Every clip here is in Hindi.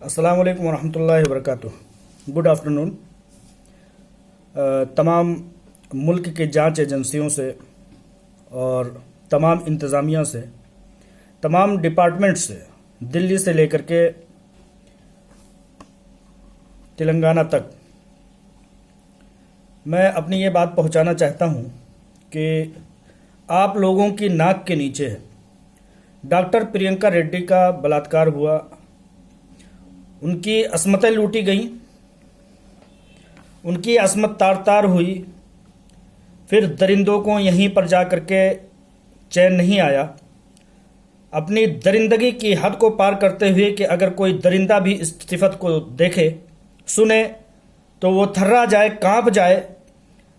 अस्सलाम वालेकुम वरहमतुल्लाहि वबरकातुह। Good afternoon. तमाम मुल्क के जांच एजेंसियों से और तमाम इंतज़ामिया से, तमाम डिपार्टमेंट से, दिल्ली से लेकर के तेलंगाना तक मैं अपनी ये बात पहुंचाना चाहता हूं कि आप लोगों की नाक के नीचे डॉक्टर प्रियंका रेड्डी का बलात्कार हुआ, उनकी अस्मतें लूटी गईं, उनकी अस्मत तार तार हुई। फिर दरिंदों को यहीं पर जा कर के चैन नहीं आया। अपनी दरिंदगी की हद को पार करते हुए कि अगर कोई दरिंदा भी इस सिफत को देखे, सुने, तो वो थर्रा जाए, कांप जाए,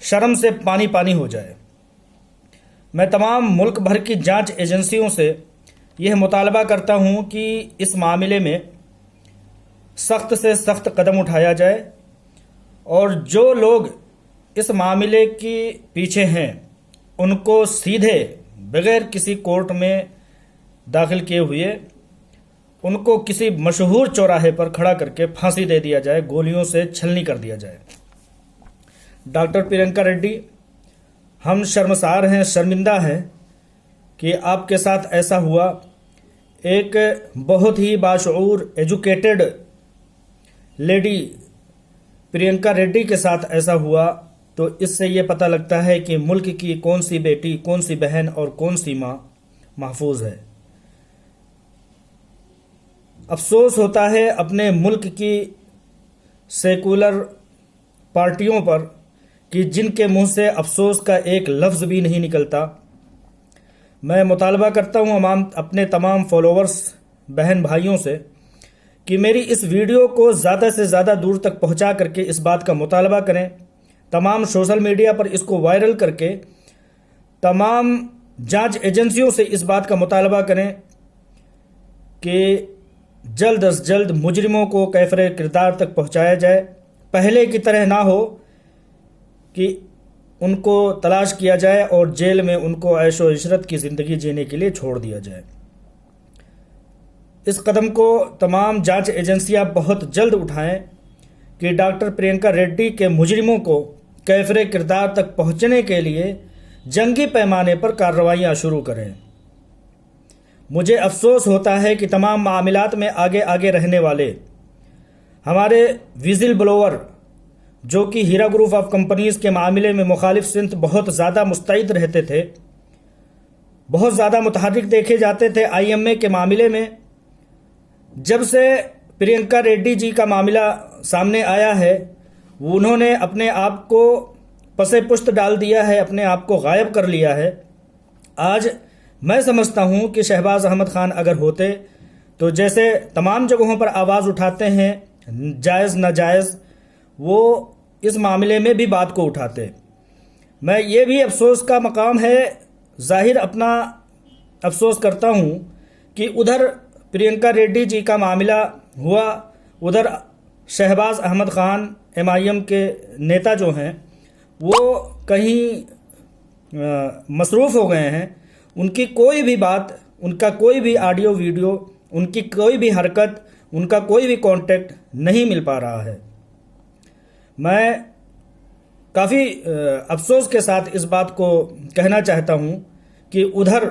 शर्म से पानी पानी हो जाए। मैं तमाम मुल्क भर की जांच एजेंसियों से यह मुतालबा करता हूं कि इस मामले में सख्त से सख्त कदम उठाया जाए और जो लोग इस मामले के पीछे हैं उनको सीधे बगैर किसी कोर्ट में दाखिल किए हुए उनको किसी मशहूर चौराहे पर खड़ा करके फांसी दे दिया जाए, गोलियों से छलनी कर दिया जाए। डॉक्टर प्रियंका रेड्डी, हम शर्मसार हैं, शर्मिंदा हैं कि आपके साथ ऐसा हुआ। एक बहुत ही बाशऊर एजुकेटेड लेडी प्रियंका रेड्डी के साथ ऐसा हुआ, तो इससे ये पता लगता है कि मुल्क की कौन सी बेटी, कौन सी बहन और कौन सी माँ महफूज है। अफसोस होता है अपने मुल्क की सेकुलर पार्टियों पर कि जिनके मुंह से अफसोस का एक लफ्ज़ भी नहीं निकलता। मैं मुतालबा करता हूँ अपने तमाम फॉलोअर्स, बहन भाइयों से कि मेरी इस वीडियो को ज़्यादा से ज़्यादा दूर तक पहुँचा करके इस बात का मुतालबा करें। तमाम सोशल मीडिया पर इसको वायरल करके तमाम जांच एजेंसियों से इस बात का मुतालबा करें कि जल्द अज जल्द मुजरिमों को कैफरे किरदार तक पहुँचाया जाए। पहले की तरह ना हो कि उनको तलाश किया जाए और जेल में उनको ऐशो इशरत की ज़िंदगी जीने के लिए छोड़ दिया जाए। इस कदम को तमाम जांच एजेंसियां बहुत जल्द उठाएं कि डॉक्टर प्रियंका रेड्डी के मुजरिमों को कैफरे किरदार तक पहुंचने के लिए जंगी पैमाने पर कार्रवाइयां शुरू करें। मुझे अफसोस होता है कि तमाम मामलात में आगे आगे रहने वाले हमारे विजिल ब्लोअर, जो कि हीरा ग्रुप ऑफ कंपनीज के मामले में मुखालिफ सिंध बहुत ज़्यादा मुस्तैद रहते थे, बहुत ज़्यादा मुतहर्रिक देखे जाते थे IMA के मामले में। जब से प्रियंका रेड्डी जी का मामला सामने आया है, उन्होंने अपने आप को पसे पुश्त डाल दिया है, अपने आप को गायब कर लिया है। आज मैं समझता हूं कि शहबाज अहमद खान अगर होते तो जैसे तमाम जगहों पर आवाज़ उठाते हैं जायज़ नाजायज़, वो इस मामले में भी बात को उठाते। मैं ये भी अफसोस का मकाम है, जाहिर अपना अफसोस करता हूं कि उधर प्रियंका रेड्डी जी का मामला हुआ, उधर शहबाज अहमद खान MIM के नेता जो हैं वो कहीं मसरूफ़ हो गए हैं। उनकी कोई भी बात, उनका कोई भी ऑडियो वीडियो, उनकी कोई भी हरकत, उनका कोई भी कांटेक्ट नहीं मिल पा रहा है। मैं काफ़ी अफसोस के साथ इस बात को कहना चाहता हूँ कि उधर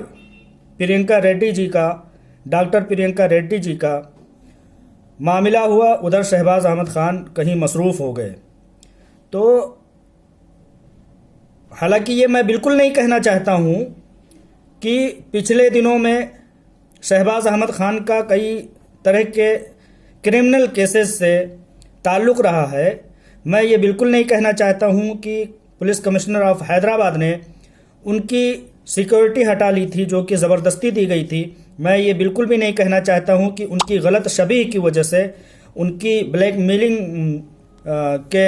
प्रियंका रेड्डी जी का, डॉक्टर प्रियंका रेड्डी जी का मामला हुआ, उधर शहबाज अहमद खान कहीं मसरूफ़ हो गए। तो हालांकि ये मैं बिल्कुल नहीं कहना चाहता हूँ कि पिछले दिनों में शहबाज अहमद खान का कई तरह के क्रिमिनल केसेस से ताल्लुक़ रहा है। मैं ये बिल्कुल नहीं कहना चाहता हूँ कि पुलिस कमिश्नर ऑफ हैदराबाद ने उनकी सिक्योरिटी हटा ली थी, जो कि ज़बरदस्ती दी गई थी। मैं ये बिल्कुल भी नहीं कहना चाहता हूँ कि उनकी गलत शबीह की वजह से, उनकी ब्लैकमेलिंग के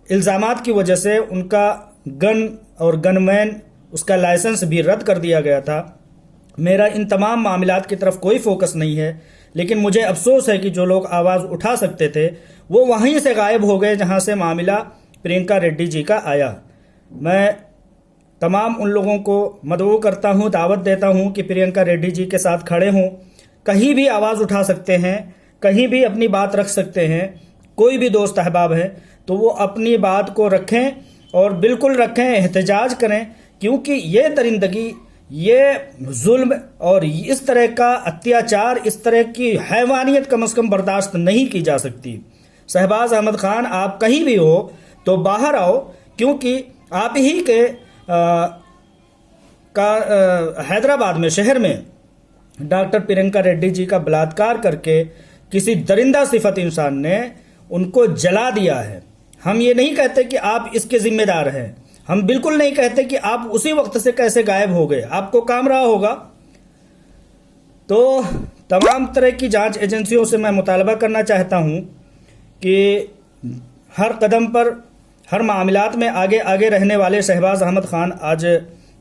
इल्ज़ामात की वजह से उनका गन और गनमैन, उसका लाइसेंस भी रद्द कर दिया गया था। मेरा इन तमाम मामलात की तरफ कोई फोकस नहीं है, लेकिन मुझे अफसोस है कि जो लोग आवाज़ उठा सकते थे वो वहीं से गायब हो गए जहाँ से मामला प्रियंका रेड्डी जी का आया। मैं तमाम उन लोगों को मदऊ करता हूं, दावत देता हूं कि प्रियंका रेड्डी जी के साथ खड़े हों, कहीं भी आवाज़ उठा सकते हैं। कहीं भी अपनी बात रख सकते हैं। कोई भी दोस्त अहबाब है तो वो अपनी बात को रखें और बिल्कुल रखें, एहतजाज करें, क्योंकि ये दरिंदगी, ये जुल्म और इस तरह का अत्याचार, इस तरह की हैवानियत कम से कम बर्दाश्त नहीं की जा सकती। शहबाज अहमद खान, आप कहीं भी हो तो बाहर आओ, क्योंकि आप ही के हैदराबाद में, शहर में डॉक्टर प्रियंका रेड्डी जी का बलात्कार करके किसी दरिंदा सिफत इंसान ने उनको जला दिया है। हम ये नहीं कहते कि आप इसके जिम्मेदार हैं, हम बिल्कुल नहीं कहते कि आप उसी वक्त से कैसे गायब हो गए, आपको काम रहा होगा। तो तमाम तरह की जांच एजेंसियों से मैं मुतालबा करना चाहता हूं कि हर कदम पर, हर मामलात में आगे आगे रहने वाले शहबाज अहमद खान आज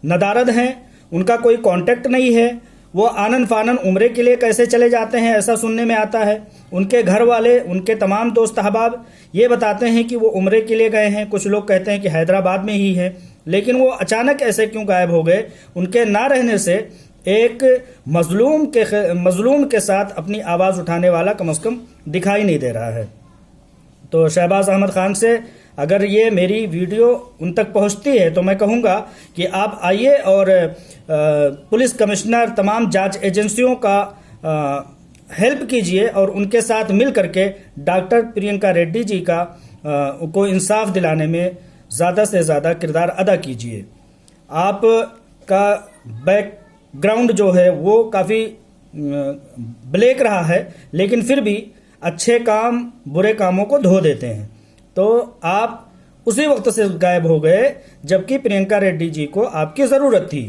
नदारद हैं, उनका कोई कांटेक्ट नहीं है। वो आनन फानन उम्रे के लिए कैसे चले जाते हैं, ऐसा सुनने में आता है। उनके घर वाले, उनके तमाम दोस्त अहबाब ये बताते हैं कि वो उम्रे के लिए गए हैं। कुछ लोग कहते हैं कि हैदराबाद में ही है, लेकिन वो अचानक ऐसे क्यों गायब हो गए? उनके ना रहने से एक मजलूम के साथ अपनी आवाज़ उठाने वाला कम से कम दिखाई नहीं दे रहा है। तो शहबाज अहमद खान से अगर ये मेरी वीडियो उन तक पहुंचती है तो मैं कहूँगा कि आप आइए और पुलिस कमिश्नर, तमाम जांच एजेंसियों का हेल्प कीजिए और उनके साथ मिल करके डॉक्टर प्रियंका रेड्डी जी का को इंसाफ दिलाने में ज़्यादा से ज़्यादा किरदार अदा कीजिए। आपका बैकग्राउंड जो है वो काफ़ी ब्लैक रहा है, लेकिन फिर भी अच्छे काम बुरे कामों को धो देते हैं। तो आप उसी वक्त से गायब हो गए जबकि प्रियंका रेड्डी जी को आपकी ज़रूरत थी।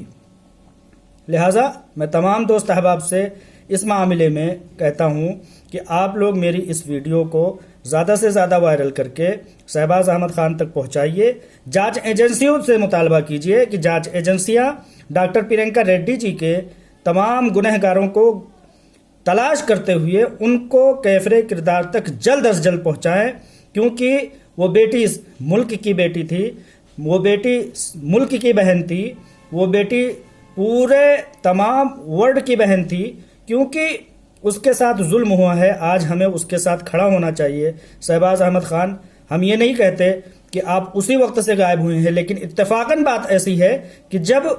लिहाजा मैं तमाम दोस्त अहबाब से इस मामले में कहता हूं कि आप लोग मेरी इस वीडियो को ज़्यादा से ज़्यादा वायरल करके शहबाज अहमद खान तक पहुंचाइए। जांच एजेंसियों से मुतालबा कीजिए कि जांच एजेंसियां डॉक्टर प्रियंका रेड्डी जी के तमाम गुनहगारों को तलाश करते हुए उनको कैफरे किरदार तक जल्द अज जल्द पहुंचाएं, क्योंकि वो बेटी इस मुल्क की बेटी थी, वो बेटी मुल्क की बहन थी, वो बेटी पूरे तमाम वर्ल्ड की बहन थी। क्योंकि उसके साथ जुल्म हुआ है, आज हमें उसके साथ खड़ा होना चाहिए। शहबाज अहमद खान, हम ये नहीं कहते कि आप उसी वक्त से गायब हुए हैं, लेकिन इत्तेफाकन बात ऐसी है कि जब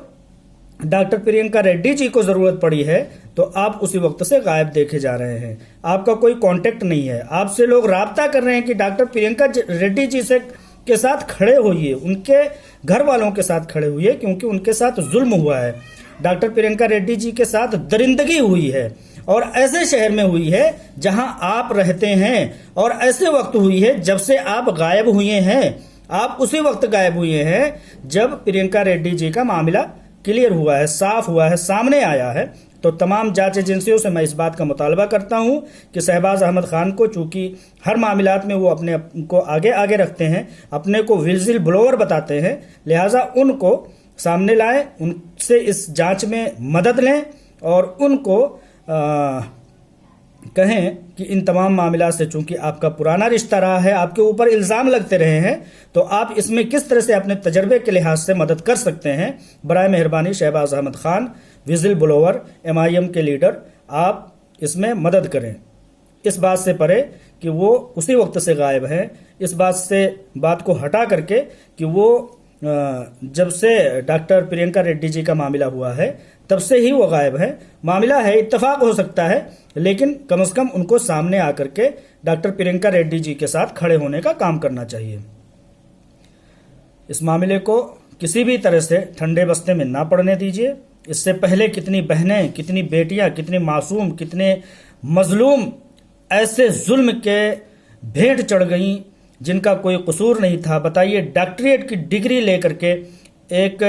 डॉक्टर प्रियंका रेड्डी जी को ज़रूरत पड़ी है तो आप उसी वक्त से गायब देखे जा रहे हैं। आपका कोई कांटेक्ट नहीं है, आपसे लोग राब्ता कर रहे हैं कि डॉक्टर प्रियंका रेड्डी जी से के साथ खड़े होइए, उनके घर वालों के साथ खड़े हुए, क्योंकि उनके साथ जुल्म हुआ है। डॉक्टर प्रियंका रेड्डी जी के साथ दरिंदगी हुई है और ऐसे शहर में हुई है जहां आप रहते हैं, और ऐसे वक्त हुई है जब से आप गायब हुए हैं। आप उसी वक्त गायब हुए हैं जब प्रियंका रेड्डी जी का मामला क्लियर हुआ है, साफ हुआ है, सामने आया है। तो तमाम जांच एजेंसियों से मैं इस बात का मुतालबा करता हूं कि शहबाज अहमद खान को, चूंकि हर मामलात में वो अपने को आगे आगे रखते हैं, अपने को विजिल ब्लोअर बताते हैं, लिहाजा उनको सामने लाएं, उनसे इस जांच में मदद लें और उनको कहें कि इन तमाम मामला से, चूंकि आपका पुराना रिश्ता रहा है, आपके ऊपर इल्ज़ाम लगते रहे हैं, तो आप इसमें किस तरह से अपने तजर्बे के लिहाज से मदद कर सकते हैं। बराए मेहरबानी Shahbaz Ahmed Khan, whistle blower, MIM के लीडर, आप इसमें मदद करें। इस बात से परे कि वो उसी वक्त से गायब हैं, इस बात को हटा करके कि वो जब से डॉक्टर प्रियंका रेड्डी जी का मामला हुआ है तब से ही वो गायब है। मामला है, इत्तेफाक हो सकता है, लेकिन कम से कम उनको सामने आकर के डॉक्टर प्रियंका रेड्डी जी के साथ खड़े होने का काम करना चाहिए। इस मामले को किसी भी तरह से ठंडे बस्ते में ना पड़ने दीजिए। इससे पहले कितनी बहनें, कितनी बेटियां, कितने मासूम, कितने मजलूम ऐसे जुल्म के भेंट चढ़ गईं जिनका कोई कसूर नहीं था। बताइए, डॉक्टरेट की डिग्री लेकर के एक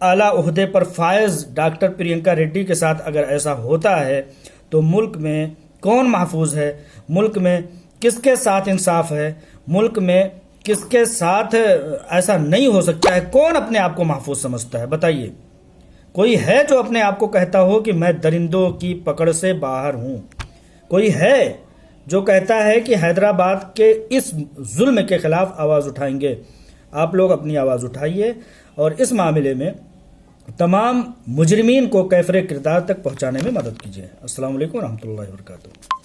आला ओहदे पर फायज डॉक्टर प्रियंका रेड्डी के साथ अगर ऐसा होता है तो मुल्क में कौन महफूज है? मुल्क में किसके साथ इंसाफ है? मुल्क में किसके साथ ऐसा नहीं हो सकता है? कौन अपने आप को महफूज समझता है? बताइए, कोई है जो अपने आप को कहता हो कि मैं दरिंदों की पकड़ से बाहर हूं? कोई है जो कहता है कि हैदराबाद के इस जुल्म के खिलाफ आवाज़ उठाएंगे? आप लोग अपनी आवाज़ उठाइए और इस मामले में तमाम मुजरिमीन को कैफरे किरदार तक पहुंचाने में मदद कीजिए। अस्सलाम वालेकुम रहमतुल्लाहि व बरकातुहू।